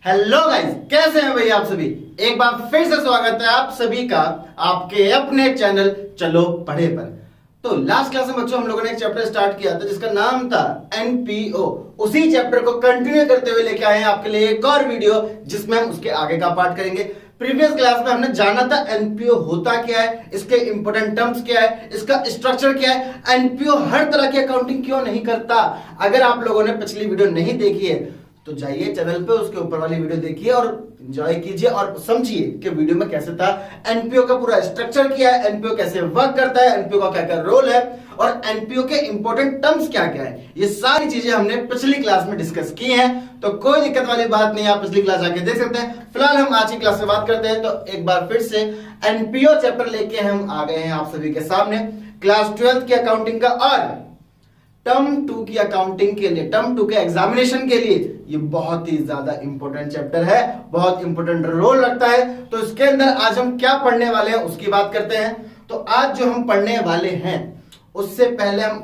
Hello guys, कैसे हैं भाई आप सभी। एक बार फिर से स्वागत है आप सभी का आपके अपने चैनल चलो पढ़े पर। तो लास्ट क्लास में बच्चों हम लोगों ने एक चैप्टर स्टार्ट किया था जिसका नाम था एनपीओ। उसी चैप्टर को कंटिन्यू करते हुए लेके आए हैं आपके लिए एक और वीडियो जिसमें हम उसके आगे का पार्ट करेंगे। प्रीवियस क्लास में हमने जाना था एनपीओ होता क्या है, इसके इंपोर्टेंट टर्म्स क्या है, इसका स्ट्रक्चर क्या है, एनपीओ हर तरह की अकाउंटिंग क्यों नहीं करता। अगर आप लोगों ने पिछली वीडियो नहीं देखी है तो जाइए चैनल पे, उसके ऊपर वाली वीडियो देखिए और एंजॉय कीजिए और समझिए कि वीडियो में कैसे था, एनपीओ का पूरा स्ट्रक्चर क्या है, एनपीओ कैसे वर्क करता है, एनपीओ का क्या क्या रोल है और एनपीओ के इंपॉर्टेंट टर्म्स क्या क्या है। ये सारी चीजें हमने पिछली क्लास में डिस्कस की हैं, तो कोई दिक्कत वाली बात नहीं, आप पिछली क्लास जाके देख सकते हैं। फिलहाल हम आज की क्लास में बात करते हैं। तो एक बार फिर से एनपीओ चैप्टर लेके हम आ गए हैं आप सभी के सामने क्लास 12 की अकाउंटिंग का और टर्म 2 की अकाउंटिंग के लिए, टर्म 2 के एग्जामिनेशन के लिए ये बहुत ही ज्यादा इंपॉर्टेंट चैप्टर है, बहुत इंपॉर्टेंट रोल रखता है। तो इसके अंदर आज हम क्या पढ़ने वाले हैं उसकी बात करते हैं। तो आज जो हम पढ़ने वाले हैं उससे पहले हम,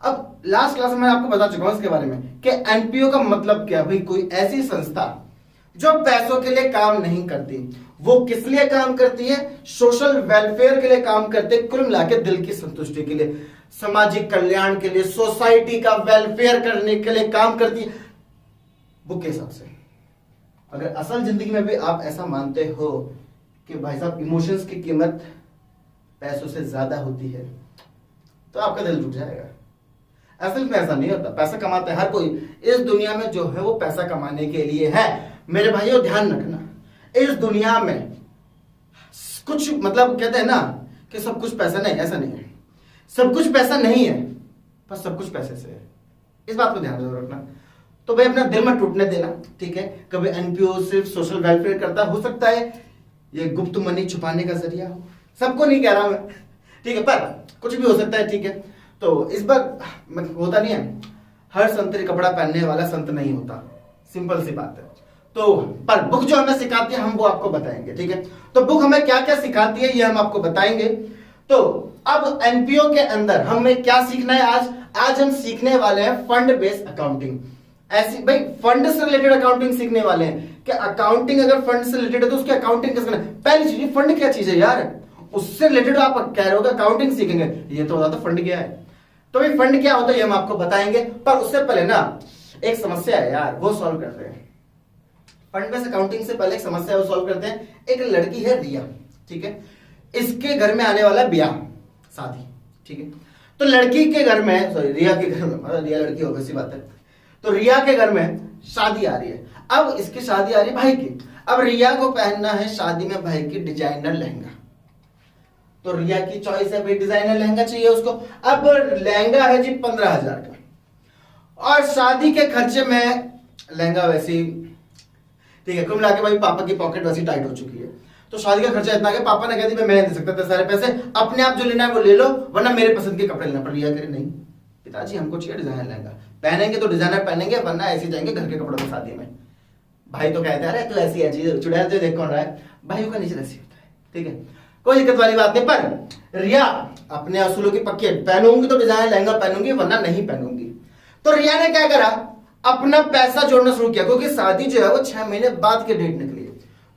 अब लास्ट क्लास में मैं आपको बता चुका हूं इसके बारे में कि एनपीओ का मतलब क्या। भाई कोई ऐसी संस्था जो पैसों के लिए काम नहीं करती, वो किस लिए काम करती है, सोशल वेलफेयर के लिए काम करते, कुल मिला के दिल की संतुष्टि के लिए, सामाजिक कल्याण के लिए, सोसाइटी का वेलफेयर करने के लिए काम करती है। बुक के हिसाब से अगर असल जिंदगी में भी आप ऐसा मानते हो कि भाई साहब इमोशंस की कीमत पैसों से ज्यादा होती है तो आपका दिल टूट जाएगा। असल में ऐसा नहीं होता, पैसा कमाता है हर कोई इस दुनिया में, जो है वो पैसा कमाने के लिए है। मेरे भाइयों ध्यान रखना, इस दुनिया में कुछ मतलब कहते हैं ना कि सब कुछ पैसा, नहीं ऐसा नहीं है। सब कुछ पैसा नहीं है, पर सब कुछ पैसे से है। इस बात को ध्यान जरूर रखना। तो भाई अपना दिल में टूटने देना, ठीक है। कभी एनपीओ सिर्फ सोशल वेलफेयर करता, हो सकता है ये गुप्त मनी छुपाने का जरिया हो, सबको नहीं कह रहा मैं, ठीक है, पर कुछ भी हो सकता है, ठीक है। तो इस बार होता नहीं है, हर संतरी कपड़ा पहनने वाला संत नहीं होता, सिंपल सी बात है। तो पर बुक जो हमें सिखाती है हम वो आपको बताएंगे, ठीक है। तो बुक हमें क्या क्या सिखाती है ये हम आपको बताएंगे। तो अब एनपीओ के अंदर हमें क्या सीखना है आज हम सीखने वाले हैं फंड बेस्ड अकाउंटिंग। ऐसी भाई फंड से रिलेटेड अकाउंटिंग सीखने वाले हैं कि अकाउंटिंग अगर फंड से रिलेटेड है तो उसकी अकाउंटिंग कैसे करना है। पहली चीज फंड क्या चीज है यार, उससे रिलेटेड आप कह रहे हो अकाउंटिंग सीखेंगे, ये तो होता फंड क्या है। तो भाई फंड क्या होता है ये हम आपको बताएंगे, पर उससे पहले ना एक समस्या है यार, वो सॉल्व करते हैं। फंड बेस्ड अकाउंटिंग से पहले एक समस्या वो सॉल्व करते हैं। एक लड़की है रिया, ठीक है, इसके घर में आने वाला ब्याह, शादी, ठीक है। तो लड़की के घर में, सॉरी रिया के घर में, रिया लड़की हो वैसी बात है। तो रिया के घर में शादी आ रही है। अब इसकी शादी आ रही है भाई की। अब रिया को पहनना है शादी में भाई की डिजाइनर लहंगा। तो रिया की चॉइस है भाई डिजाइनर लहंगा चाहिए उसको। अब लहंगा है जी 15,000 का और शादी के खर्चे में लहंगा वैसी, ठीक है, कुल मिला के भाई पापा की पॉकेट वैसी टाइट हो चुकी है। तो शादी का खर्चा इतना कि पापा ने कह दिया मैं नहीं दे सकता था सारे पैसे, अपने आप जो लेना है वो ले लो वरना मेरे पसंद के कपड़े लेना पड़। रिया करे नहीं पिताजी हमको चाहिए डिजाइनर लहंगा, पहनेंगे तो डिजाइनर पहनेंगे वरना ऐसे जाएंगे घर के कपड़ों में शादी में। भाई तो कहते हैं अरे तू ऐसी है चुड़ैल तो देख कौन रहा है, भाइयों का नेचर ऐसी होता है, ठीक है, कोई दिक्कत वाली बात नहीं। पर रिया अपने असूलों की पक्की है, पहनूंगी तो डिजाइनर लहंगा पहनूंगी वरना नहीं पहनूंगी। तो रिया ने क्या करा, अपना पैसा जोड़ना शुरू किया, क्योंकि शादी जो है वो 6 महीने बाद की डेट निकली है।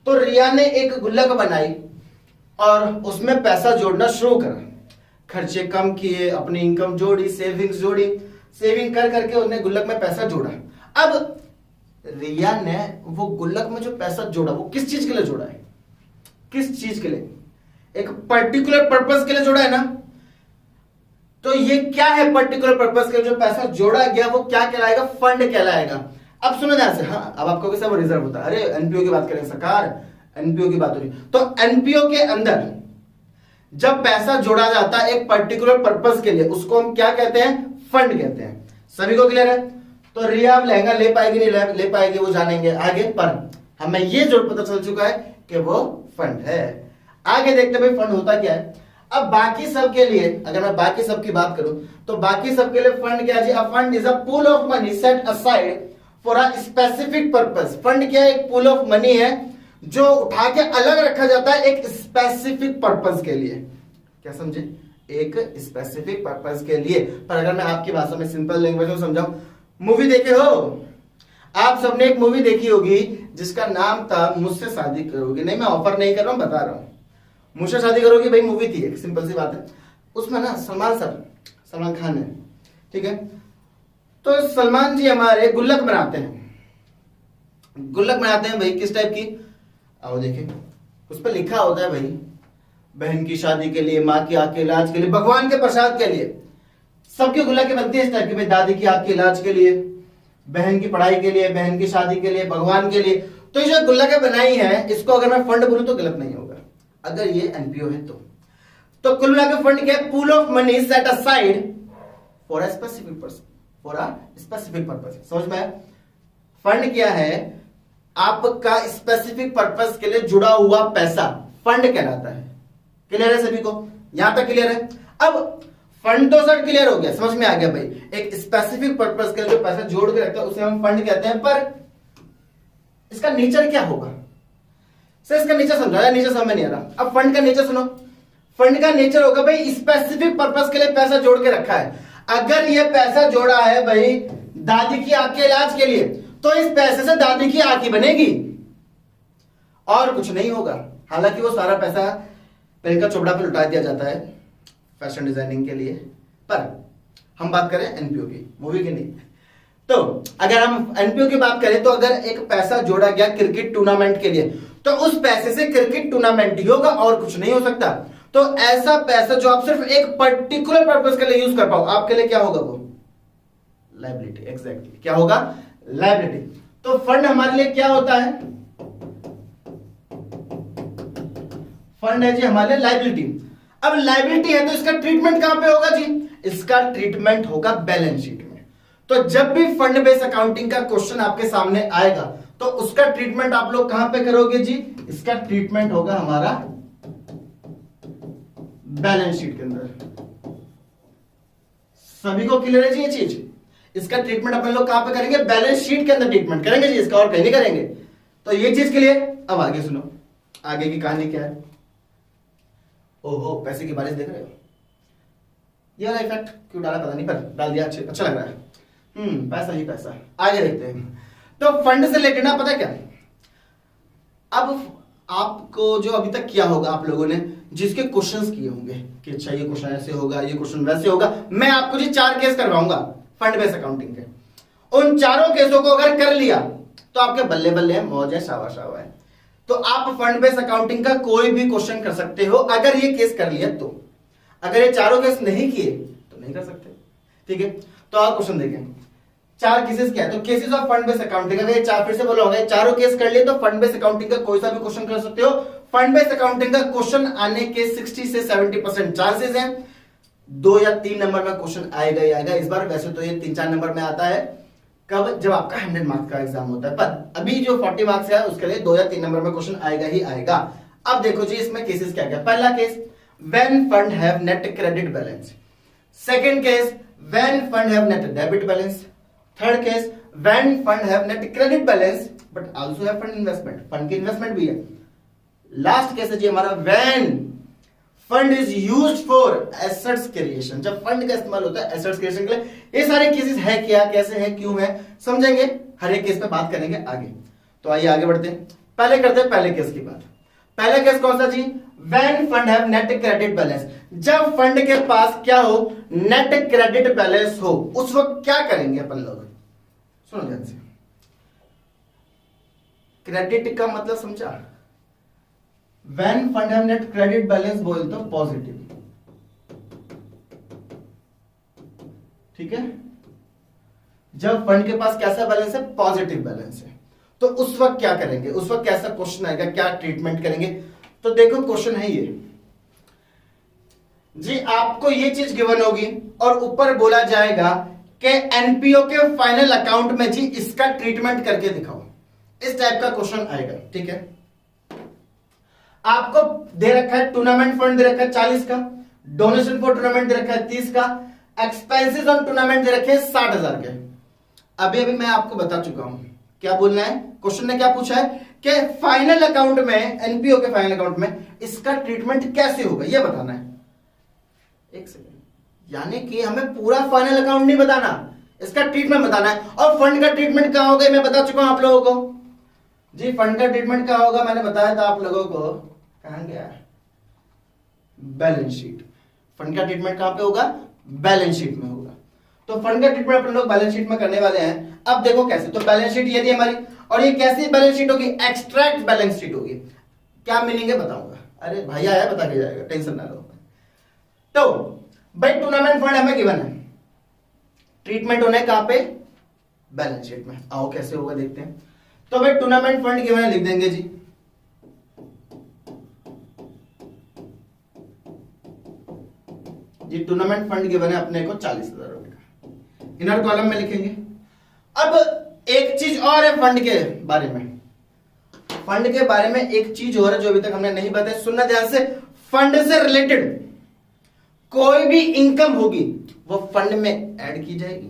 तो रिया ने एक गुल्लक बनाई और उसमें पैसा जोड़ना शुरू करा, खर्चे कम किए, अपनी इनकम जोड़ी, सेविंग्स जोड़ी, सेविंग कर करके उसने गुल्लक में पैसा जोड़ा। अब रिया ने वो गुल्लक में जो पैसा जोड़ा वो किस चीज के लिए जोड़ा है, किस चीज के लिए, एक पर्टिकुलर पर्पस के लिए जोड़ा है ना। तो ये क्या है पर्टिकुलर पर्पस के लिए जो पैसा जोड़ा गया वो क्या कहलाएगा, फंड कहलाएगा। अब सुनो ध्यान से, हाँ अब आपको कैसा वो रिजर्व होता है, अरे एनपीओ की बात करें सरकार, एनपीओ की बात हो रही। तो एनपीओ के अंदर जब पैसा जोड़ा जाता है एक पर्टिकुलर पर्पस के लिए उसको हम क्या कहते हैं, फंड कहते हैं। सभी को क्लियर है। तो रिया अब लहंगा ले पाएगी नहीं ले पाएगी वो जानेंगे आगे, पर हमें ये जोड़ पता चल चुका है कि वो फंड है। आगे देखते भाई फंड होता क्या है। अब बाकी सब के लिए अगर मैं बाकी सब की बात करूं तो बाकी सब के लिए फंड क्या है, a fund is a pool of money set aside for a specific purpose. Fund क्या है, एक पूल ऑफ मनी है जो उठा के अलग रखा जाता है एक स्पेसिफिक पर्पस के लिए। क्या समझे, एक स्पेसिफिक पर्पस के लिए। पर अगर मैं आपकी भाषा में सिंपल लैंग्वेज में समझाऊं, मूवी देखे हो आप सबने, एक मूवी देखी होगी जिसका नाम था मुझसे शादी करोगे। नहीं, मैं ऑफर नहीं कर रहा हूं, बता रहा हूं। मुझसे शादी करोगे भाई मूवी थी, एक सिंपल सी बात है। उसमें ना सलमान खान है, ठीक है। तो सलमान जी हमारे गुल्लक बनाते हैं भाई, किस टाइप की, आओ देखिए, उस पर लिखा होता है भाई, बहन की शादी के लिए, माँ की आंख के इलाज के लिए, भगवान के प्रसाद के लिए, सबकी गुल्लक बनती है इस टाइप की भाई। दादी की आंख के इलाज के लिए, बहन की पढ़ाई के लिए, बहन की शादी के लिए, भगवान के लिए। तो ये जो गुल्लकें बनाई है, इसको अगर मैं फंड बोलूं तो गलत नहीं होगा, अगर ये एनपीओ है तो कुल मिलाकर फंड क्या है? Pool of money set aside for a specific purpose. समझ में? फंड क्या है? आपका स्पेसिफिक पर्पस के लिए जुड़ा हुआ पैसा फंड कहलाता है। क्लियर है सभी को? यहां तक क्लियर है? अब फंड तो सर क्लियर हो गया, समझ में आ गया भाई। एक स्पेसिफिक पर्पस के लिए जो पैसा जोड़ के रखता है उसे हम फंड कहते हैं। पर इसका नेचर क्या होगा सर? इसका नेचर समझाया, नेचर समझ में नहीं आ रहा। अब फंड का नेचर सुनो। फंड का नेचर होगा भाई, स्पेसिफिक पर्पस के लिए पैसा जोड़ के रखा है। अगर यह पैसा जोड़ा है भाई दादी की आंख के इलाज के लिए, तो इस पैसे से दादी की आंख ही बनेगी और कुछ नहीं होगा। हालांकि वो सारा पैसा प्रियंका चोपड़ा पे लुटा दिया जाता है फैशन डिजाइनिंग के लिए, पर हम बात करें एनपीओ की, मूवी की नहीं। तो अगर हम एनपीओ की बात करें तो अगर एक पैसा जोड़ा गया क्रिकेट टूर्नामेंट के लिए, तो उस पैसे से क्रिकेट टूर्नामेंट ही होगा और कुछ नहीं हो सकता। तो ऐसा पैसा जो आप सिर्फ एक पर्टिकुलर पर्पस के लिए यूज कर पाओ, आपके लिए क्या होगा? वो लायबिलिटी। एग्जैक्टली, क्या होगा? लायबिलिटी। तो फंड हमारे लिए क्या होता है? फंड है जी हमारे लिए लायबिलिटी। अब लायबिलिटी है तो इसका ट्रीटमेंट कहां पे होगा जी? इसका ट्रीटमेंट होगा बैलेंस शीट में। तो जब भी फंड बेस्ड अकाउंटिंग का क्वेश्चन आपके सामने आएगा तो उसका ट्रीटमेंट आप लोग कहां पे करोगे जी? इसका ट्रीटमेंट होगा हमारा बैलेंस शीट के अंदर। सभी को क्लियर है जी ये चीज? इसका ट्रीटमेंट अपन लोग कहां पे करेंगे? बैलेंस शीट के अंदर ट्रीटमेंट करेंगे जी, इसका और कहीं नहीं करेंगे। तो ये चीज के लिए अब आगे सुनो, आगे की कहानी क्या है। ओहो, पैसे की बारिश देख रहे हो? ये वाला इफेक्ट क्यों डाला पता नहीं, पर डाल दिया, अच्छा लग रहा है। पैसा ही पैसा। आगे देखते हैं। तो फंड से रिलेटेड ना पता क्या, अब आपको जो अभी तक किया होगा आप लोगों ने, जिसके क्वेश्चंस किए होंगे कि अच्छा ये क्वेश्चन ऐसे होगा, ये क्वेश्चन वैसे होगा, मैं आपको जी 4 केस करवाऊंगा फंड बेस्ड अकाउंटिंग के। उन चारों केसों को अगर कर लिया तो आपके बल्ले बल्ले है, मौज है, शाबाश है। तो आप फंड बेस्ड अकाउंटिंग का कोई भी क्वेश्चन कर सकते हो अगर ये केस कर लिया तो। अगर ये चारों केस नहीं किए तो नहीं कर सकते, ठीक है। तो आप क्वेश्चन देखें, 4 केसेस क्या है? तो cases of fund based accounting, अगर ये 4 फिर से बोला होगा, चारों केस कर लिए तो फंड बेस्ड अकाउंटिंग का कोई सा भी क्वेश्चन कर सकते हो। फंड बेस्ड अकाउंटिंग का क्वेश्चन आने के 60 से 70% चांसेस हैं। 2 या 3 नंबर में क्वेश्चन आएगा ही आएगा इस बार। वैसे तो ये 3-4 नंबर में आता है कब? जब आपका 100 मार्क्स का एग्जाम होता है। पर अभी जो 40 मार्क्स है उसके लिए 2 या 3 नंबर में क्वेश्चन आएगा ही आएगा। अब देखो जी इसमें केसेस क्या क्या। पहला case, when fund have net credit balance. Second case, when fund have net debit balance. Third case, when fund have net credit balance but also have fund investment, fund की investment भी है। Last case है जी हमारा, when fund is used for assets creation, जब fund का इस्तेमाल होता है एसेट्स क्रिएशन के लिए। ये सारे केसेस है क्या, कैसे है, क्यों है, समझेंगे, हर एक केस पे बात करेंगे आगे। तो आइए आगे बढ़ते हैं। पहले करते हैं पहले केस की बात। पहला केस कौन सा जी? When fund have net credit balance. जब फंड के पास क्या हो? नेट क्रेडिट बैलेंस हो, उस वक्त क्या करेंगे अपन लोग? सुनो ध्यान से। क्रेडिट का मतलब समझा? When fund have net credit balance बोल तो पॉजिटिव, ठीक है। जब फंड के पास कैसा बैलेंस है? पॉजिटिव बैलेंस है। तो उस वक्त क्या करेंगे? उस वक्त कैसा क्वेश्चन आएगा, क्या ट्रीटमेंट करेंगे? तो देखो क्वेश्चन है ये जी, आपको ये चीज गिवन होगी और ऊपर बोला जाएगा कि एनपीओ के फाइनल अकाउंट में जी इसका ट्रीटमेंट करके दिखाओ। इस टाइप का क्वेश्चन आएगा, ठीक है। आपको दे रखा है टूर्नामेंट फंड दे रखा है 40 का, डोनेशन फॉर टूर्नामेंट दे रखा है 30 का, एक्सपेंसेस ऑन टूर्नामेंट दे रखे हैं 60,000 के। अभी अभी मैं आपको बता चुका हूं क्या बोलना है। क्वेश्चन ने क्या पूछा है कि फाइनल अकाउंट में, एनपीओ के फाइनल अकाउंट में इसका ट्रीटमेंट कैसे होगा, यह बताना है। एक सेकेंड, यानी कि हमें पूरा फाइनल अकाउंट नहीं बताना, इसका ट्रीटमेंट बताना है। और फंड का ट्रीटमेंट कहां होगा मैं बता चुका हूं आप लोगों को। जी फंड का ट्रीटमेंट क्या होगा, मैंने बताया था आप लोगों को, कहां गया, बैलेंस शीट। फंड का ट्रीटमेंट कहां पे होगा, बैलेंस शीट में होगा। तो फंड का ट्रीटमेंट अपन लोग बैलेंस शीट में करने वाले हैं। अब देखो कैसे, तो बैलेंस शीट ये थी हमारी, और ये कैसी बैलेंस शीट होगी, एक्सट्रैक्ट बैलेंस शीट होगी। क्या मीनिंग है बताऊंगा, अरे भैया आया बता के जाएगा, टेंशन ना लो। तो भाई टूर्नामेंट फंड हमें गिवन है, ट्रीटमेंट होना है कहां पे, बैलेंस शीट में। आओ कैसे होगा देखते हैं। तो भाई टूर्नामेंट फंड गिवन है, लिख देंगे जी टूर्नामेंट फंड गिवन है अपने को 40,000 रुपए का, इनर कॉलम में लिखेंगे। अब एक चीज और है फंड के बारे में, फंड के बारे में एक चीज और है जो अभी तक हमने नहीं बताया, सुनना ध्यान से। फंड से रिलेटेड कोई भी इनकम होगी वो फंड में ऐड की जाएगी,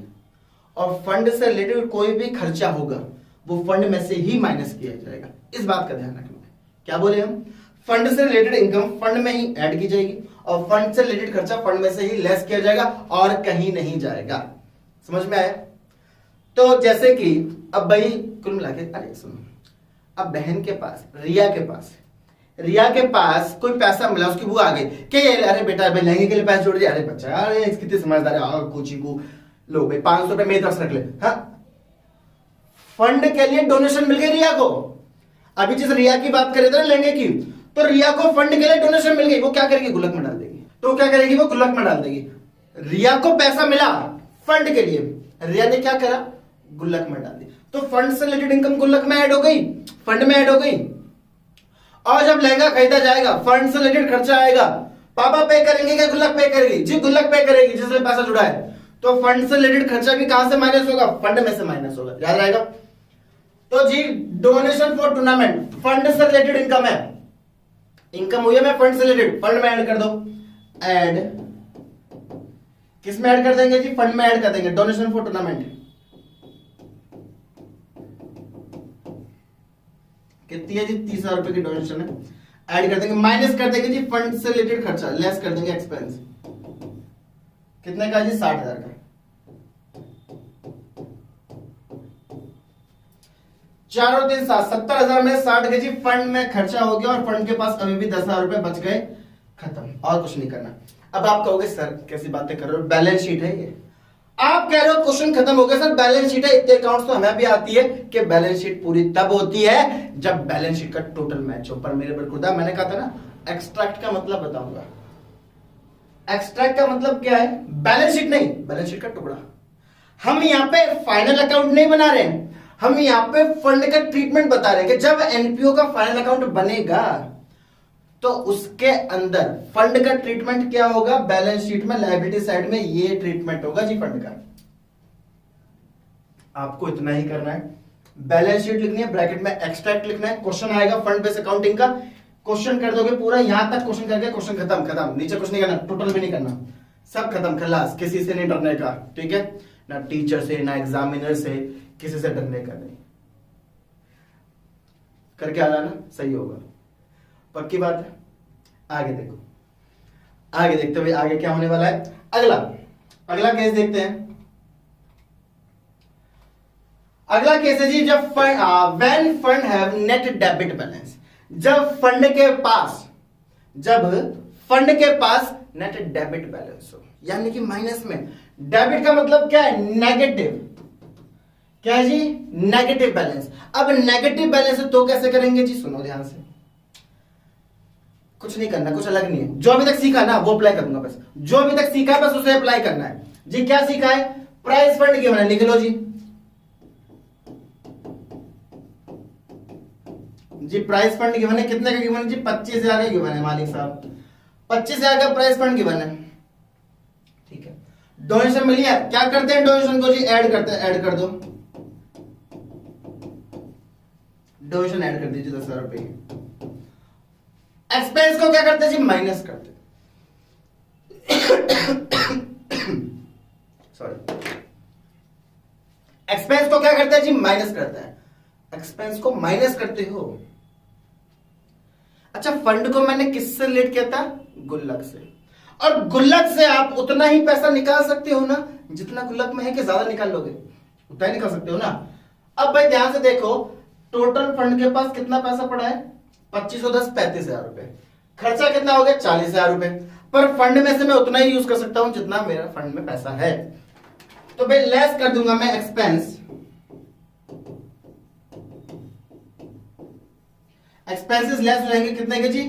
और फंड से रिलेटेड कोई भी खर्चा होगा वो फंड में से ही माइनस किया जाएगा। इस बात का ध्यान रखना है। क्या बोले हम, फंड से रिलेटेड इनकम फंड में ही ऐड की जाएगी, और फंड से रिलेटेड खर्चा फंड में से ही लेस किया जाएगा और कहीं नहीं जाएगा। समझ में आया। तो जैसे कि अब भाई कुल मिला के, अरे सुनो, अब बहन के पास, रिया के पास कोई पैसा मिला, उसकी बुआ आ गई कि अरे बेटा भाई लहंगे के लिए पैसे जोड़ दिया, अरे बच्चा अरे कितनी समझदार है, कोची को लो भाई 500 रुपए मेरी तरफ से रख ले। हाँ, फंड के लिए डोनेशन मिल गई रिया को। अभी जिस रिया की बात कर रहे थे ना लहंगे की, तो रिया को फंड के लिए डोनेशन मिल गई, वो क्या करेगी, गुल्लक में डाल देगी। तो क्या करेगी, वो गुल्लक में डाल देगी। रिया को पैसा मिला फंड के लिए, रिया ने क्या करा, गुल्लक में डाल दी। तो फंड से रिलेटेड इनकम गुल्लक में ऐड हो गई, फंड में ऐड हो गई। और जब लहंगा खरीदा जाएगा, फंड से रिलेटेड खर्चा आएगा, पापा पे करेंगे क्या गुल्लक पे करेगी, जी गुल्लक पे करेगी जिसने पैसा जुड़ा है। तो फंड से रिलेटेड खर्चा भी कहां से माइनस होगा, फंड में से माइनस होगा, याद रहेगा। तो जी डोनेशन फॉर टूर्नामेंट फंड से रिलेटेड इनकम है, इनकम हुई है मैं फंड से रिलेटेड, फंड में ऐड कर दो। ऐड किस में ऐड कर देंगे जी, फंड में ऐड कर देंगे। डोनेशन फॉर टूर्नामेंट कितनी है जी, 30,000 रुपए की डोनेशन है, ऐड कर देंगे। माइनस कर देंगे जी फंड से रिलेटेड खर्चा, लेस कर देंगे एक्सपेंस। कितने का जी, 60,000 का। 4 और 3 7, 70,000 में 60 के जी फंड में खर्चा हो गया, और फंड के पास अभी भी 10,000 रुपए बच गए, खत्म, और कुछ नहीं करना। अब आप कहोगे सर कैसी बातें कर रहे हो, बैलेंस शीट है ये। आप कह रहे हो क्वेश्चन खत्म हो गया सर, बैलेंस शीट है, इतने अकाउंट्स तो हमें भी आती है कि बैलेंस शीट पूरी तब होती है जब बैलेंस शीट का टोटल मैच हो। पर मेरे बरखुदा मैंने कहा था ना, एक्सट्रैक्ट का मतलब बताऊंगा। एक्सट्रैक्ट का मतलब क्या है, बैलेंस शीट नहीं, बैलेंस शीट का टुकड़ा। हम यहाँ पे फाइनल अकाउंट नहीं बना रहे हैं, हम यहाँ पे फंड का ट्रीटमेंट बता रहे हैं कि जब एनपीओ का फाइनल अकाउंट बनेगा तो उसके अंदर फंड का ट्रीटमेंट क्या होगा, बैलेंस शीट में लायबिलिटी साइड में ये ट्रीटमेंट होगा जी फंड का। आपको इतना ही करना है, बैलेंस शीट लिखनी है, ब्रैकेट में एक्सट्रैक्ट लिखना है, क्वेश्चन आएगा फंड बेस्ड अकाउंटिंग का, क्वेश्चन कर दोगे पूरा, यहां तक क्वेश्चन करके क्वेश्चन खत्म, नीचे कुछ नहीं करना, टोटल भी नहीं करना, सब खत्म, खलास, किसी से नहीं डरने का, ठीक है ना, टीचर से ना एग्जामिनर से, किसी से डरने का नहीं, करके आ जाना, सही होगा, पक्की बात है। आगे देखो, आगे देखते हुए आगे क्या होने वाला है। अगला केस देखते हैं। अगला केस है जी, जब when fund have net debit balance, जब फंड के पास नेट डेबिट बैलेंस हो, यानी कि माइनस में। डेबिट का मतलब क्या है, नेगेटिव, क्या है जी, नेगेटिव बैलेंस। अब नेगेटिव बैलेंस है तो कैसे करेंगे जी, सुनो ध्यान से, कुछ नहीं करना, कुछ अलग नहीं है, जो अभी तक सीखा ना वो अप्लाई करूंगा, बस जो अभी तक सीखा है बस उसे अप्लाई करना है जी। क्या सीखा है, प्राइस फंड गिवन है, लिख लो जी, प्राइस फंड गिवन है, कितने का गिवन है जी, 25,000 का गिवन है मालिक साहब, 25,000 का प्राइस फंड गिवन है, ठीक है। डोनेशन मिल गया, क्या करते हैं डोनेशन को जी, ऐड करते हैं, ऐड कर दो, डोनेशन ऐड कर दीजिए 10,000 रुपए की। एक्सपेंस को क्या करते हैं जी, माइनस करते सॉरी, एक्सपेंस को क्या करते हैं जी, माइनस करते हैं, एक्सपेंस को माइनस करते हो। अच्छा, फंड को मैंने किससे रिलेट किया था, गुल्लक से, और गुल्लक से आप उतना ही पैसा निकाल सकते हो ना जितना गुल्लक में है, कि ज्यादा निकाल लोगे, उतना ही निकाल सकते हो ना। अब भाई ध्यान से देखो, टोटल फंड के पास कितना पैसा पड़ा है? 2510 35,000 रुपए। खर्चा कितना हो गया? 40,000 रुपए। पर फंड में से मैं उतना ही यूज कर सकता हूं जितना मेरा फंड में पैसा है। तो भाई लेस कर दूंगा मैं एक्सपेंस। एक्सपेंसेस लेस हो जाएंगे कितने के जी?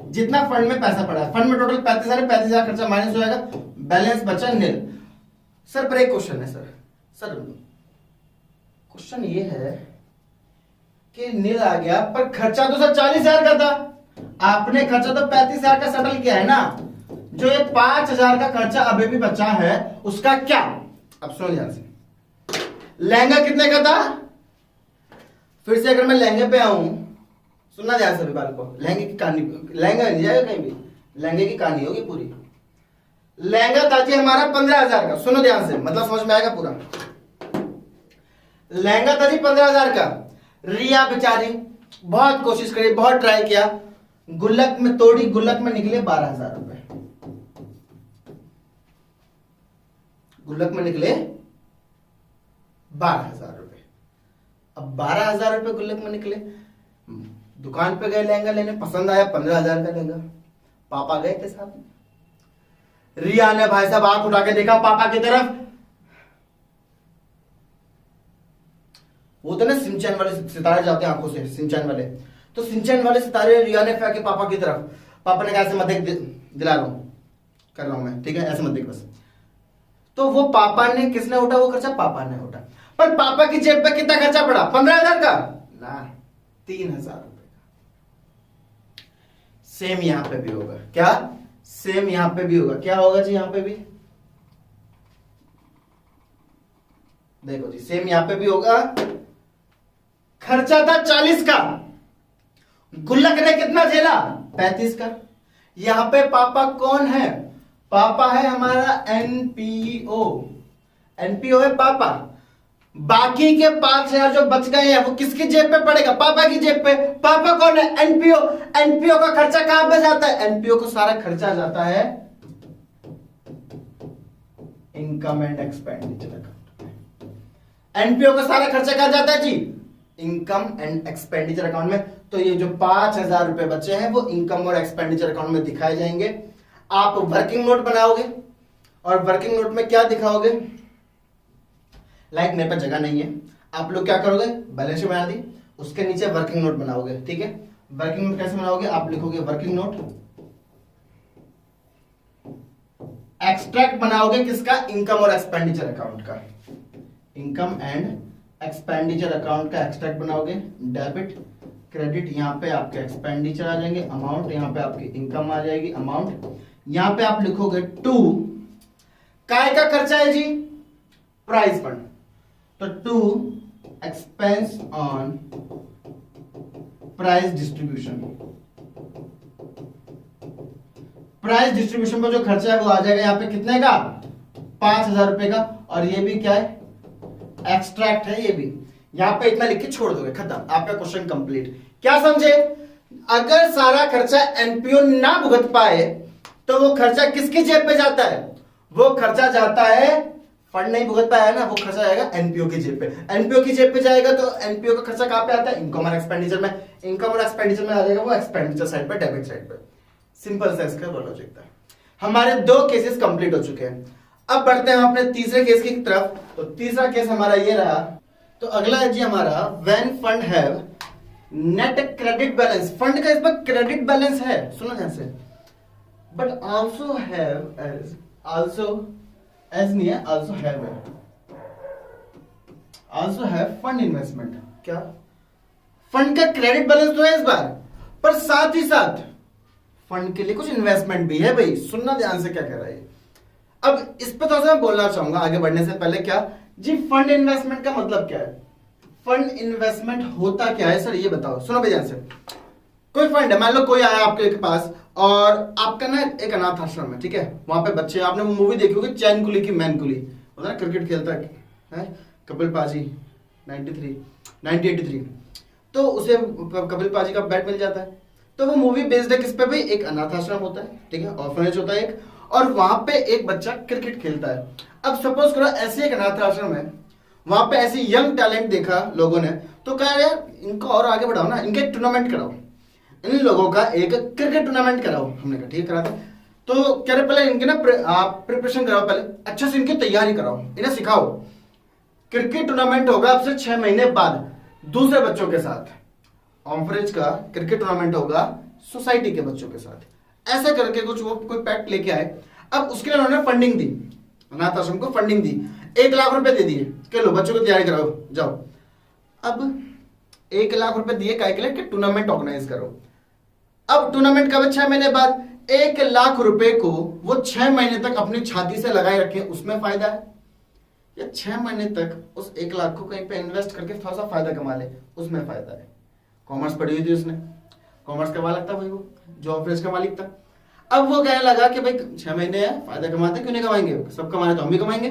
जितना फंड में पैसा पड़ा है। फंड में टोटल 35,000 खर्चा माइनस हो जाएगा, बैलेंस बचा नील। सर पर एक क्वेश्चन है सर क्वेश्चन ये है कि नील आ गया पर खर्चा तो सर 40,000 का था। आपने खर्चा तो 35,000 का सेटल किया है ना। जो ये 5,000 का खर्चा अभी भी बचा है उसका क्या? अब सुनो ध्यान से। लहंगा कितने का था? फिर से अगर मैं लहंगे पे आऊं, सुनना ध्यान से बात को। लहंगे की कहानी, लहंगा नहीं जाएगा कहीं भी, लहंगे की कहानी होगी पूरी। लहंगा था जी हमारा 15,000 का। सुनो ध्यान से, मतलब समझ में आएगा पूरा। लहंगा था जी 15,000 का। रिया बेचारी बहुत कोशिश करी, बहुत ट्राई किया, गुल्लक में तोड़ी, गुल्लक में निकले 12,000 रुपए। गुल्लक में निकले 12,000 रुपए। अब 12,000 रुपए गुल्लक में निकले। दुकान पे गए लहंगा लेने, पसंद आया 15,000 का लहंगा। पापा गए थे साथ में। रिया ने भाई साहब आंख उठा के देखा पापा की तरफ। वो तो ना सिंचन वाले सितारे जाते हैं आंखों से, सिंचन वाले। तो सिंचन वाले सितारे रिया ने फेंके पापा की तरफ। पापा ने कहा ऐसे मत देख, दिला रहा हूं, कर रहा हूं मैं, ठीक है, ऐसे मत देख बस। तो वो पापा ने, किसने उठा वो खर्चा? पापा ने उठा। पर पापा की जेब पे कितना खर्चा पड़ा? 15,000 का ना, 3,000 रुपए का। सेम यहां पे भी होगा। क्या? सेम यहां पे भी होगा। क्या होगा जी यहां पे भी? देखो जी, सेम यहां पे भी होगा। खर्चा था 40 का, गुल्लक ने कितना झेला? 35 का। यहां पे पापा कौन है? पापा है हमारा एनपीओ। एनपीओ है पापा। बाकी के 5,000 जो बच गए हैं वो किसकी जेब पे पड़ेगा? पापा की जेब पे। पापा कौन है? एनपीओ। एनपीओ का खर्चा कहां पे जाता है? एनपीओ को सारा खर्चा जाता है इनकम एंड एक्सपेंडिचर अकाउंट में। एनपीओ का सारा खर्चा कहां जाता है जी? इनकम एंड एक्सपेंडिचर अकाउंट में। तो ये जो 5,000 रुपए बचे हैं वो इनकम और एक्सपेंडिचर अकाउंट में दिखाए जाएंगे। आप वर्किंग नोट बनाओगे और वर्किंग नोट में क्या दिखाओगे? लाइक मेरे पास जगह नहीं है, आप लोग क्या करोगे? बैलेंस शीट बना दी, उसके नीचे वर्किंग नोट बनाओगे, ठीक है। वर्किंग नोट कैसे बनाओगे? आप लिखोगे वर्किंग नोट, एक्सट्रैक्ट बनाओगे किसका? इनकम और एक्सपेंडिचर अकाउंट का। इनकम एंड एक्सपेंडिचर अकाउंट का एक्सट्रैक्ट बनाओगे। डेबिट क्रेडिट, यहां पे आपके एक्सपेंडिचर आ जाएंगे, अमाउंट यहां पे आपकी इनकम आ जाएगी, अमाउंट यहां पे आप लिखोगे टू। काय का खर्चा है जी? Price fund. तो to expense on price distribution. Price distribution पर जो खर्चा है वो आ जाएगा यहां पे कितने का? 5,000 रुपए का। और ये भी क्या है? एक्सट्रैक्ट है ये भी। यहां पे इतना लिख के छोड़ दोगे, खत्म, आपका क्वेश्चन कंप्लीट। क्या समझे? अगर सारा खर्चा एनपीओ ना भुगत पाए तो वो खर्चा किसकी जेब पे जाता है? वो खर्चा जाता है, फंड नहीं भुगत पाया ना, वो खर्चा जाएगा एनपीओ की जेब पे। एनपीओ की जेब पे जाएगा तो एनपीओ का खर्चा कहां पे आता है? इनकम और एक्सपेंडिचर में। इनकम और एक्सपेंडिचर में आ जाएगा वो एक्सपेंडिचर साइड पे, डेबिट साइड पे। सिंपल सा इसका लॉजिक था। हमारे 2 केसेस कंप्लीट हो चुके हैं। अब बढ़ते हैं अपने तीसरे केस की तरफ। तो तीसरा केस हमारा ये रहा। तो अगला है जी हमारा when fund have net credit balance. Fund का इस पर क्रेडिट बैलेंस है, सुनो ध्यान से, but also have as, also as नहीं है, आल्सो हैव है, आल्सो हैव फंड इन्वेस्टमेंट। क्या? फंड का क्रेडिट बैलेंस तो है इस बार, पर साथ ही साथ फंड के लिए कुछ इन्वेस्टमेंट भी है। भाई सुनना ध्यान से क्या कह रहा है। अब इस पे थोड़ा सा मैं बोलना चाहूंगा आगे बढ़ने से पहले। क्या जी फंड इन्वेस्टमेंट का मतलब क्या है? फंड इन्वेस्टमेंट होता क्या है सर, ये बताओ। सुनो भाई ध्यान से। कोई फंड है, मान लो कोई आया आपके पास और आपका ना एक अनाथ आश्रम है, ठीक है, वहां पे बच्चे, आपने वो मूवी देखी होगी चैन कुली की मैन कुली, होता है क्रिकेट खेलता है कपिल पाजी 1983। तो उसे कपिल पाजी का बैट मिल जाता है। तो वो मूवी बेस्ड है किस पे भाई? एक अनाथ आश्रम होता है, ठीक है, ऑर्फनेज होता है एक, और वहां पे एक बच्चा क्रिकेट खेलता है। अब सपोज करो ऐसे एक अनाथ आश्रम है, वहां पे ऐसी यंग टैलेंट देखा लोगों ने, तो कह रहे यार इनको और आगे बढ़ाओ ना, इनके टूर्नामेंट कराओ, इन लोगों का एक क्रिकेट टूर्नामेंट कराओ। हमने कहा ठीक कराते। तो कह रहे पहले इनके ना आप प्रिपरेशन कराओ, पहले अच्छे से इनकी तैयारी कराओ, इन्हें सिखाओ। क्रिकेट टूर्नामेंट होगा आपसे 6 महीने बाद दूसरे बच्चों के साथ। ऑम्फ्रेज का क्रिकेट टूर्नामेंट होगा सोसाइटी के बच्चों के साथ। ऐसा करके कुछ वो कोई पैक्ट लेके आए। अब उसके लिए उन्होंने फंडिंग दी, अनाथ आश्रम को फंडिंग दी, 1 लाख रुपए दे दिए कि लो बच्चों को तैयारी कराओ जाओ। अब 1 लाख रुपए दिए काय के लिए कि टूर्नामेंट ऑर्गेनाइज करो। अब टूर्नामेंट कब? 6 महीने बाद। 1 लाख रुपए को वो 6 महीने तक अपनी छाती से लगाए रखे, उसमें फायदा है? या 6 महीने तक उस 1 लाख को कहीं पे इन्वेस्ट करके थोड़ा सा फायदा कमा ले, उसमें फायदा है? कॉमर्स पढ़ी हुई थी उसने, कॉमर्स का मालिक था भाई, वो जो ऑफिस का मालिक था। अब वो कहने लगा कि भाई 6 महीने है, फायदा कमाते क्यों नहीं कमाएंगे, सब कमाने तो हम भी कमाएंगे।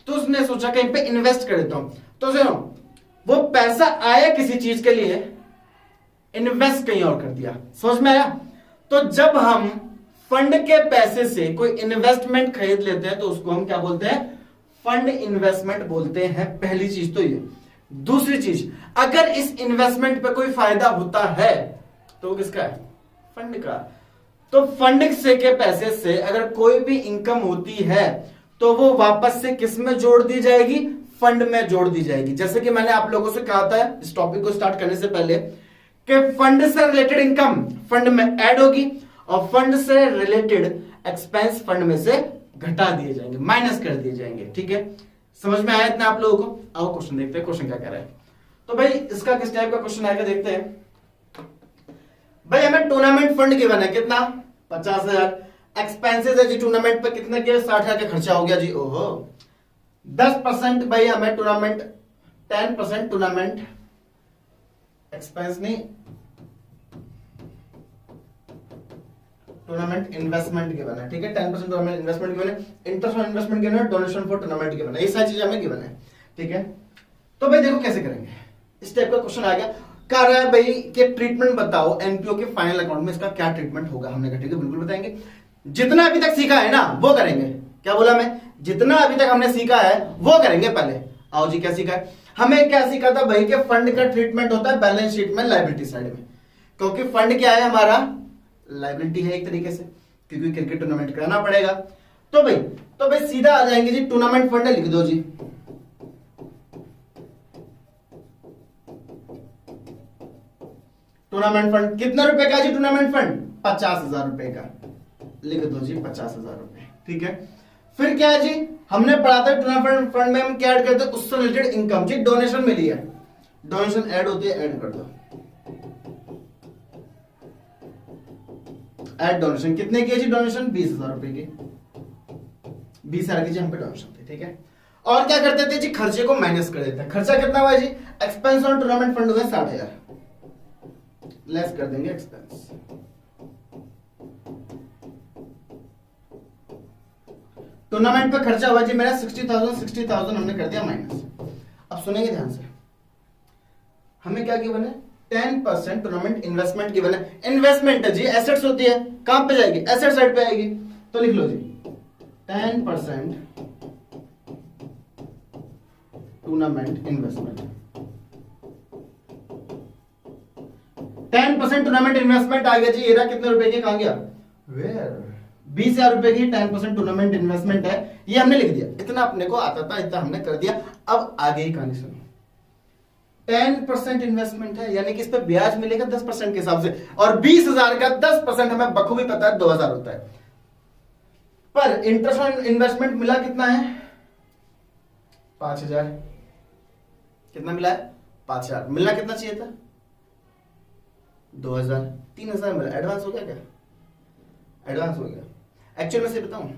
तो उसने सोचा कहीं पे इन्वेस्ट कर देता हूं। तो सुनो, वो पैसा आया किसी चीज के लिए, इन्वेस्ट कहीं और कर दिया। समझ में आया? तो जब हम फंड के पैसे से कोई इन्वेस्टमेंट खरीद लेते हैं तो उसको हम क्या बोलते हैं? फंड इन्वेस्टमेंट बोलते हैं। पहली चीज तो ये। दूसरी चीज, अगर इस इन्वेस्टमेंट पे कोई फायदा होता है तो वो किसका है? फंड का। तो फंड से के पैसे से अगर कोई भी इनकम होती है तो वो वापस से किस में जोड़ दी जाएगी? फंड में जोड़ दी जाएगी। जैसे कि मैंने आप लोगों से कहा था इस टॉपिक को स्टार्ट करने से पहले कि फंड से रिलेटेड इनकम फंड में ऐड होगी और फंड से रिलेटेड एक्सपेंस फंड में से घटा दिए जाएंगे, माइनस कर दिए जाएंगे। ठीक है, समझ में आया इतना आप लोगों को? आओ क्वेश्चन देखते हैं, क्वेश्चन क्या कह रहा है। तो भाई इसका किस टाइप का क्वेश्चन आएगा देखते हैं। भाई हमें टूर्नामेंट फंड गिवन है, कितना? 50,000। एक्सपेंसेस है जी टूर्नामेंट पे कितने के? 60,000 का खर्चा हो गया जी। ओहो, 10% भाई हमें टूर्नामेंट, 10% टूर्नामेंट एक्सपेंस नहीं, टूर्नामेंट इन्वेस्टमेंट गिवन है। ठीक है, 10% टूर्नामेंट इन्वेस्टमेंट गिवन है, इंटरेस्ट ऑन इन्वेस्टमेंट गिवन है, डोनेशन फॉर टूर्नामेंट गिवन है। ये सारी चीजें हमें गिवन है। ठीक है, तो भाई देखो कैसे करेंगे। इस टाइप का क्वेश्चन आ गया, कह रहा है भाई कि ट्रीटमेंट बताओ एनपीओ के फाइनल अकाउंट में इसका क्या ट्रीटमेंट होगा। हमने कहा ठीक है बिल्कुल बताएंगे, जितना अभी तक सीखा है ना वो करेंगे। क्या बोला मैं? जितना अभी तक हमने सीखा है वो करेंगे पहले। आओ जी, क्या सीखा है? हमें क्या सीखा था भाई कि फंड का ट्रीटमेंट होता है बैलेंस शीट में लायबिलिटी साइड में, क्योंकि फंड क्या है हमारा? लायबिलिटी है एक तरीके से, क्योंकि क्रिकेट टूर्नामेंट कराना पड़ेगा। तो भाई सीधा आ जाएंगे जी, टूर्नामेंट फंड लिख दो जी। टूर्नामेंट फंड कितना रुपए का जी? टूर्नामेंट फंड 50,000 रुपए का, लिख दो जी 50,000 रुपए। ठीक है, फिर क्या है जी? हमने पढ़ा था टूर्नामेंट फंड में हम क्या ऐड करते हैं? उससे रिलेटेड इनकम जी, डोनेशन मिली है, डोनेशन ऐड होती है, ऐड कर दो। ऐड डोनेशन कितने की है जी? डोनेशन 20,000 रुपए की, 20,000 की जी हम पे डोनेशन थी। ठीक है, और क्या करते थे जी? खर्चे को माइनस कर देते हैं। खर्चा कितना हुआ जी? एक्सपेंस ऑन टूर्नामेंट फंड हुए 60,000, लेस कर देंगे एक्सपेंस। टूर्नामेंट पे खर्चा हुआ जी मेरा 60,000 हमने कर दिया माइनस। अब सुनेंगे ध्यान से, हमें क्या गिवन है? 10% टूर्नामेंट इन्वेस्टमेंट गिवन है। इन्वेस्टमेंट है जी, एसेट्स होती है, कहां पे जाएगी? एसेट साइड पे आएगी। तो लिख लो जी 10% टूर्नामेंट इन्वेस्टमेंट। 10% टूर्नामेंट इन्वेस्टमेंट आ गया जी। ये रहा कितने रुपए की, कहां गया? वेयर 20,000 रुपए की 10% टूर्नामेंट इन्वेस्टमेंट है, ये हमने लिख दिया। इतना अपने को आता था, इतना हमने कर दिया। अब आगे ही कहानी सुनो। 10% इन्वेस्टमेंट है, यानी कि इस पे ब्याज मिलेगा 10% के हिसाब से, और 20,000 का 10% हमें बखूबी पता है 2,000 होता है। पर इंटरेस्ट ऑन इन्वेस्टमेंट मिला कितना है? 5,000। कितना मिला है? 5,000। मिलना कितना चाहिए था? 2,000। 3,000 मिला। एडवांस हो गया क्या? एडवांस हो गया। एक्चुअल में से बताऊं,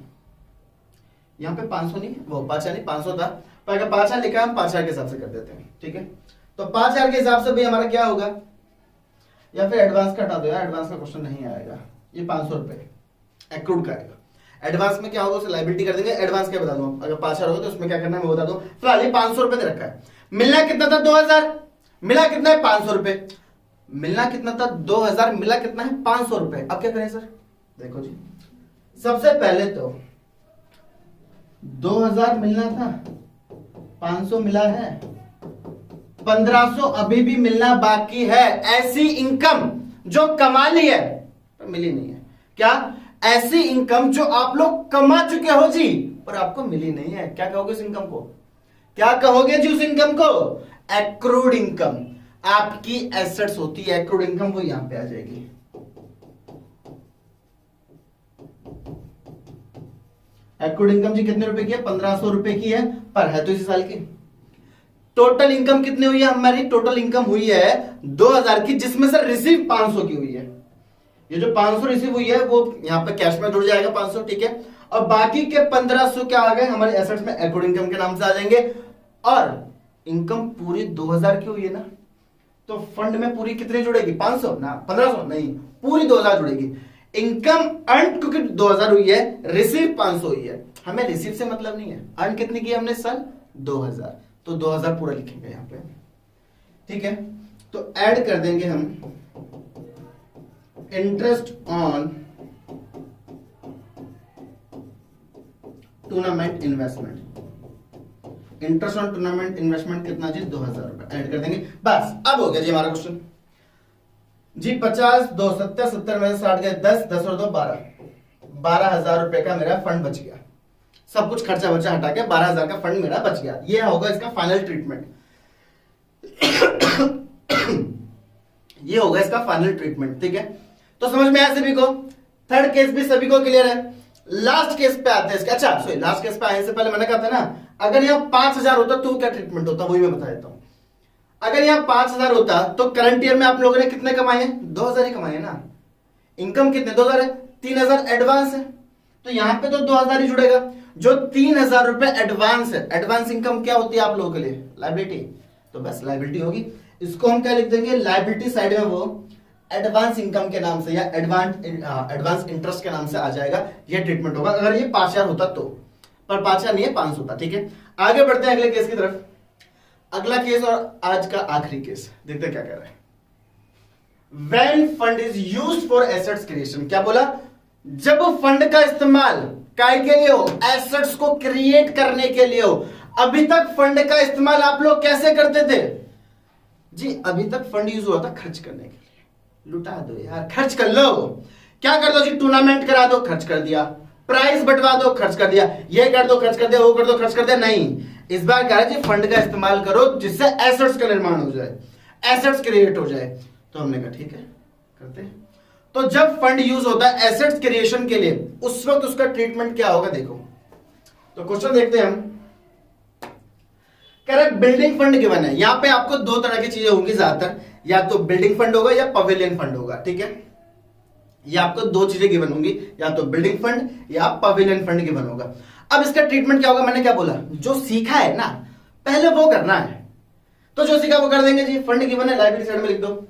यहां पे 500 नहीं, वो 5,000 नहीं, 500 था, पर अगर 5,000 लिखा हम 5,000 के हिसाब से कर देते हैं। ठीक है, तो 5,000 के हिसाब से भी हमारा क्या होगा? या फिर एडवांस का हटा दो यार, एडवांस का क्वेश्चन नहीं आएगा। ये 500 रुपए एक्रूड का आएगा। एडवांस में क्या होगा? उसे लायबिलिटी कर देंगे। एडवांस क्या बता दूं, अगर 5,000 होगा तो उसमें क्या करना है मैं बता दूं। फिलहाल ये 500 रुपए दे रखा है। मिलना कितना था? 2,000। मिला कितना है? 500 रुपए। मिलना कितना था? 2,000। मिला कितना है? 500 रुपए। अब क्या करें सर? देखो जी, सबसे पहले तो 2,000 मिलना था, 500 मिला है, 1500 अभी भी मिलना बाकी है। ऐसी इनकम जो कमा ली है पर मिली नहीं है। क्या? ऐसी इनकम जो आप लोग कमा चुके हो जी पर आपको मिली नहीं है। क्या कहोगे उस इनकम को? क्या कहोगे जी उस इनकम को? Accrued income. आपकी एसेट्स होती है एक्रूड इनकम, वो यहां पे आ जाएगी। एक्रूड इनकम जी कितने रुपए की है? 1500 रुपए की है, पर है तो इसी साल की। टोटल इनकम कितनी हुई है? हमारी टोटल इनकम हुई है 2000 की, जिसमें से रिसीव 500 की हुई है। ये जो 500 रिसीव हुई है वो यहां पे कैश में जुड़ जाएगा 500, ठीक है। और बाकी के 1500 क्या आ गए हमारे एसेट्स में, एक्रूड इनकम के नाम से आ जाएंगे। और इनकम पूरी 2000 की हुई है ना, तो फंड में पूरी कितनी जुड़ेगी? 500 ना, 1500 नहीं, पूरी 2000 जुड़ेगी। इनकम अर्न क्योंकि 2000 हुई है, रिसीव 500 हुई है। हमें रिसीव से मतलब नहीं है। अर्न कितनी की हमने इस साल? 2000, तो 2000 पूरा लिखेंगे यहां पे, ठीक है। तो ऐड कर देंगे हम interest on tournament investment. Interest on tournament investment कितना जी? 2000 रुपए ऐड कर देंगे। बस अब हो गया जी हमारा क्वेश्चन जी। 50 2 70 70 में 60 गए 10 10 और 2 12 12,000 रुपए का मेरा फंड बच गया। सब कुछ खर्चा वर्चा हटा के 12,000 का फंड मेरा बच गया। ये होगा इसका फाइनल ट्रीटमेंट। ये होगा इसका फाइनल ट्रीटमेंट, ठीक है। तो समझ में आया सभी को? थर्ड केस भी सभी को क्लियर है। लास्ट केस पे आते हैं इसके। अच्छा सॉरी, लास्ट केस पे आने से पहले मैंने कहा था ना, अगर यहां 5000 होता तो क्या ट्रीटमेंट होता, वही मैं बता देता हूं। अगर यहां 5000 होता तो करंट ईयर में आप लोगों ने कितने कमाए? 2000 ही कमाए ना। इनकम कितने? 2000 है, 3000 एडवांस है, तो यहां पे तो 2000 ही जुड़ेगा। जो 3000 रुपए एडवांस है, एडवांस इनकम क्या होती है आप लोगों के लिए? लायबिलिटी। तो बस लायबिलिटी होगी। इसको हम क्या लिख देंगे? लायबिलिटी साइड में वो एडवांस इनकम के नाम से या एडवांस इंटरेस्ट के नाम से आ जाएगा। ये ट्रीटमेंट होगा अगर ये 5000 होता तो, पर 5000 नहीं है, 500 होता, ठीक है। आगे बढ़ते हैं अगले केस की तरफ। अगला केस और आज का आखिरी केस, देखते क्या कह रहा है। When fund is used for assets creation, क्या बोला? जब फंड का इस्तेमाल काय के लिए हो? एसेट्स को क्रिएट करने के लिए हो। अभी तक फंड का इस्तेमाल आप लोग कैसे करते थे जी? अभी तक फंड यूज हुआ था खर्च करने के लिए। लुटा दो यार, खर्च कर लो। क्या कर दो जी? टूर्नामेंट करा दो, खर्च कर दिया। प्राइज बंटवा दो, खर्च कर दिया। ये कर दो, खर्च कर दिया। वो कर दो, खर्च कर दिया। नहीं, इस बार कह रहे जी फंड का इस्तेमाल करो जिससे एसेट्स का निर्माण हो जाए, एसेट्स क्रिएट हो जाए। तो हमने कहा ठीक है, करते हैं। तो जब फंड यूज होता है एसेट्स क्रिएशन के लिए, उस वक्त उसका ट्रीटमेंट क्या होगा देखो। तो क्वेश्चन देखते हैं हम। कह रहे बिल्डिंग फंड गिवन है। यहां पे आपको दो तरह की चीजें होंगी ज्यादातर, या तो बिल्डिंग फंड होगा या पवेलियन फंड होगा, ठीक है। ये आपको दो चीजें गिवन होंगी, या तो बिल्डिंग फंड या पवेलियन फंड गिवन होगा। अब इसका ट्रीटमेंट क्या होगा? मैंने क्या बोला? जो सीखा है ना पहले वो करना है। तो जो सीखा वो कर देंगे जी। फंड गिवन है, लाइब्रेरी साइड में लिख दो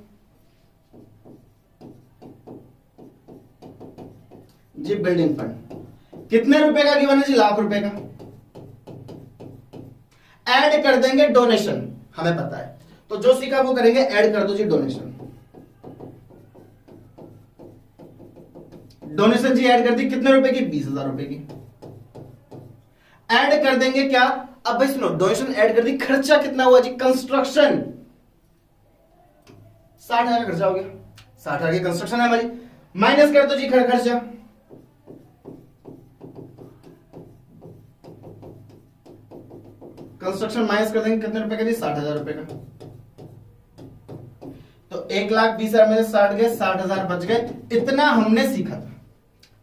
जी। बिल्डिंग फंड कितने रुपए का गिवन है जी? लाख रुपए का। ऐड कर देंगे डोनेशन, हमें पता है। तो जो सीखा वो करेंगे, ऐड कर दो जी डोनेशन। डोनेशन जी ऐड कर दी, कितने रुपए की? 20,000 रुपए की। ऐड कर देंगे क्या? अब भाई सुनो, डोनेशन ऐड कर दी, खर्चा कितना हुआ जी? कंस्ट्रक्शन 60,000 का खर्चा हो गया। 60,000 की कंस्ट्रक्शन है हमारी। माइनस कर दो जी खर्चा। कंस्ट्रक्शन माइनस कर देंगे, कितने रुपए का जी? 60,000 रुपए का। तो 1,20,000 में से 60 गए, 60,000 बच गए। इतना हमने सीखा था,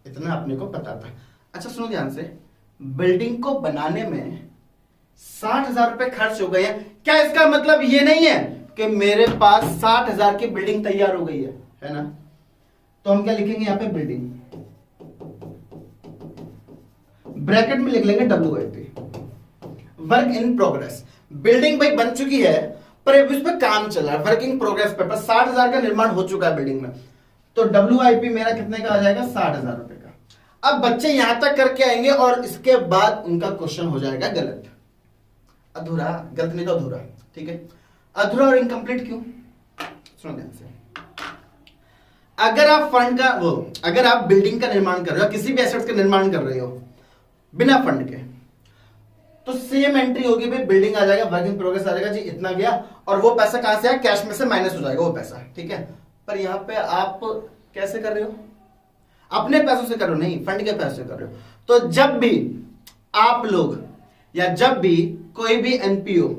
इतना अपने को पता था। अच्छा सुनो ध्यान से, बिल्डिंग को बनाने में 60,000 रुपए खर्च हो गए हैं। क्या इसका मतलब ये नहीं है कि मेरे पास 60,000 की बिल्डिंग तैयार हो गई है ना? तो हम क्या लिखेंगे यहां पे? बिल्डिंग, ब्रैकेट में लिख लेंगे WIP, work in progress. Building भाई बन चुकी है पर अभी उस पर काम चल रहा है, वर्क इन प्रोग्रेस पे। 60,000 का निर्माण हो चुका है बिल्डिंग में। तो WIP मेरा कितने का आ जाएगा? 60,000 रुपए का। अब बच्चे यहां तक करके आएंगे और इसके बाद उनका क्वेश्चन हो जाएगा गलत, अधूरा। गलत नहीं तो अधूरा, ठीक है। अधूरा और इनकम्प्लीट क्यों? सुनो ध्यान से। अगर आप फंड का अगर आप बिल्डिंग का निर्माण कर रहे हो, किसी भी एसेट्स का निर्माण कर रहे हो बिना फंड के, तो सेम एंट्री होगी भाई, बिल्डिंग आ जाएगा, वर्क इन प्रोग्रेस आ जाएगा जी, इतना गया, और वो पैसा कहां से आया, कैश में से माइनस हो जाएगा वो पैसा, ठीक है। पर यहां पे आप कैसे कर रहे हो, अपने पैसों से कर रहे हो, नहीं फंड के पैसे से कर रहे हो। तो जब भी आप लोग या जब भी कोई भी एनपीओ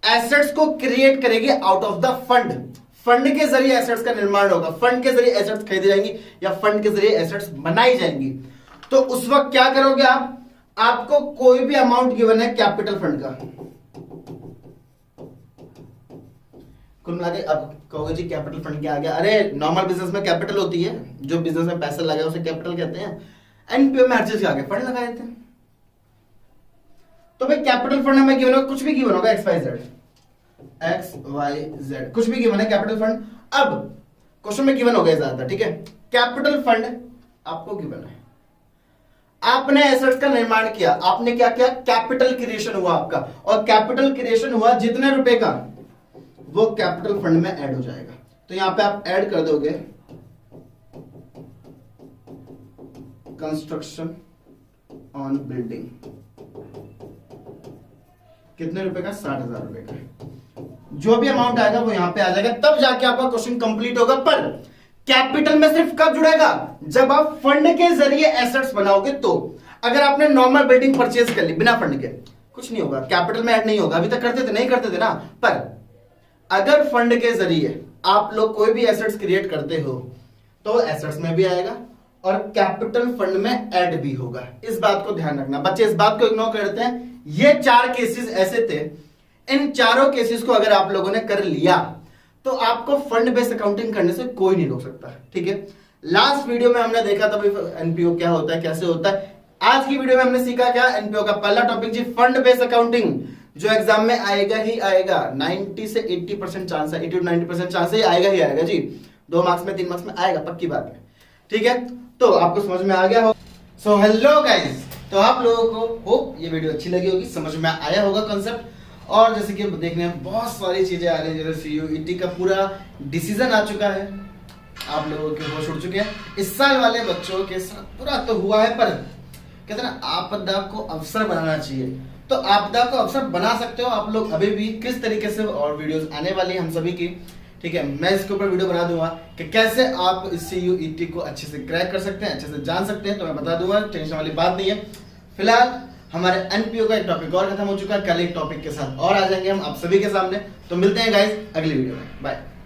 एसेट्स को क्रिएट करेगी out of the fund, fund के जरिए एसेट्स का निर्माण होगा, फंड के जरिए एसेट्स खरीदी जाएंगी या फंड के जरिए एसेट्स बनाई जाएंगी, तो उस वक्त क्या करोगे आप, आपको कोई भी अमाउंट गिवन है कैपिटल फंड का, कुल मिला के अब कहोगे जी कैपिटल फंड क्या आ गया, अरे नॉर्मल बिजनेस में कैपिटल होती है, जो बिजनेस में पैसा लगा उसे कैपिटल कहते हैं, एनपीओ में हर चीज आगे फंड लगा देते हैं। तो भाई कैपिटल फंड हमें गिवन होगा, कुछ भी गिवन होगा, एक्स वाई जेड कुछ भी गिवन है कैपिटल फंड। अब क्वेश्चन में गिवन हो गया ज्यादा, ठीक है, कैपिटल फंड आपको गिवन है, आपने एसेट्स का निर्माण किया, आपने क्या किया, कैपिटल क्रिएशन हुआ आपका, और कैपिटल क्रिएशन हुआ जितने रुपए का वो कैपिटल फंड में ऐड हो जाएगा। तो यहां पे आप ऐड कर दोगे कंस्ट्रक्शन ऑन बिल्डिंग, कितने रुपए का, 60,000 रुपए का, जो भी अमाउंट आएगा वो यहां पे आ जाएगा, तब जाके आपका क्वेश्चन कंप्लीट होगा। पर कैपिटल में सिर्फ कब जुड़ेगा, जब आप फंड के जरिए एसेट्स बनाओगे। तो अगर आपने नॉर्मल बिल्डिंग परचेज कर ली बिना फंड के, कुछ नहीं होगा, कैपिटल में ऐड नहीं होगा, अभी तक करते थे, नहीं करते थे ना। पर अगर फंड के जरिए आप लोग कोई भी एसेट्स क्रिएट करते हो तो एसेट्स में भी आएगा और कैपिटल फंड में ऐड भी होगा, इस बात को ध्यान रखना। बच्चे इस बात को इग्नोर करते हैं, ये 4 केसेस ऐसे थे, इन चारों केसेस को अगर आप लोगों ने कर लिया तो आपको फंड बेस्ड अकाउंटिंग करने से कोई नहीं रोक सकता, ठीक है। लास्ट वीडियो में हमने देखा था एनपीओ क्या होता है, कैसे होता है। आज की वीडियो में हमने सीखा क्या, एनपीओ का पहला टॉपिक जी फंड बेस्ड अकाउंटिंग, जो एग्जाम में आएगा ही आएगा, 90 से 80% चांस है, 80 to 90% चांस है, आएगा ही आएगा जी, 2 मार्क्स में 3 मार्क्स में आएगा, पक्की बात है, ठीक है। तो आपको समझ में आ गया हो। सो हेलो गाइस, तो आप लोगों को होप ये वीडियो अच्छी लगी होगी, समझ में आया होगा कॉन्सेप्ट। और जैसे कि देखने में बहुत सारी चीजें आ रही है, जैसे सीयूईटी का पूरा डिसीजन आ चुका है, आप लोगों के होश उड़ चुके हैं, इस साल वाले बच्चों के साथ पूरा तो हुआ है, पर कहते ना आपदा को अवसर बनाना चाहिए, तो आपदा को अवसर बना सकते हो आप लोग अभी भी, किस तरीके से, और वीडियोस आने वाली है हम सभी की, ठीक है। मैं इसके ऊपर वीडियो बना दूंगा कि कैसे आप इस सीयूईटी को अच्छे से क्रैक कर सकते हैं, अच्छे से जान सकते हैं, तो मैं बता दूंगा, टेंशन वाली बात नहीं है। फिलहाल हमारे एनपीओ का एक टॉपिक और खत्म हो चुका है, कल एक टॉपिक के साथ और आ जाएंगे हम आप सभी के सामने। तो मिलते हैं गाइस अगली वीडियो में, बाय।